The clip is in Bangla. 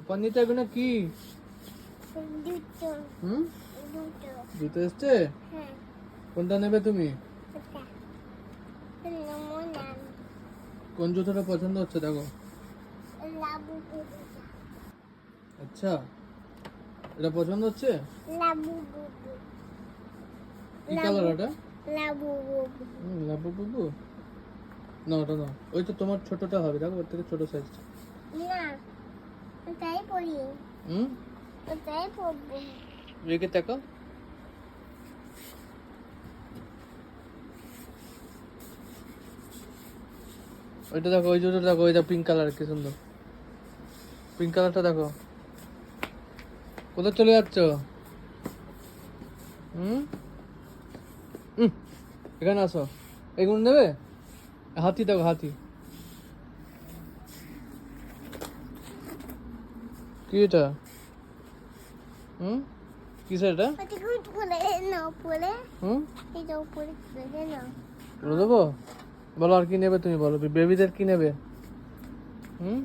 পানিতে হবে না কি? দুটো হুম, দুটো জুতো এসছে। হ্যাঁ কোনটা নেবে তুমি? এটা নমুনা কোন জুতোটা পছন্দ হচ্ছে দেখো। লাবু আচ্ছা, এটা পছন্দ হচ্ছে। লাবু বুবু কি কালার ওটা? লাবু বুবু লাবু বুবু। না ওটা না, ওই তো তোমার ছোটটা হবে, দেখো ওর থেকে ছোট সাইজ। না ওটাই পড়ি হুম, ওটাই পড়বো রেখে তাকাও। ওইটা দেখো, ওই জুতোটা দেখো, ওইটা পিঙ্ক কালার, কি সুন্দর পিঙ্ক কালারটা দেখো। কোথায় চলে যাচ্ছ? হুম, এখানে আসো। এগুলো নেবে? হাতি দেখো, হাতি। কি এটা? হুম, কিসের এটা? ওটা গুড পড়ে না পড়ে হুম, এটা উপরে পড়ে না বলে দেবো। বলো আর কি নেবে তুমি, বলো বেবিদের কি নেবে? হুম।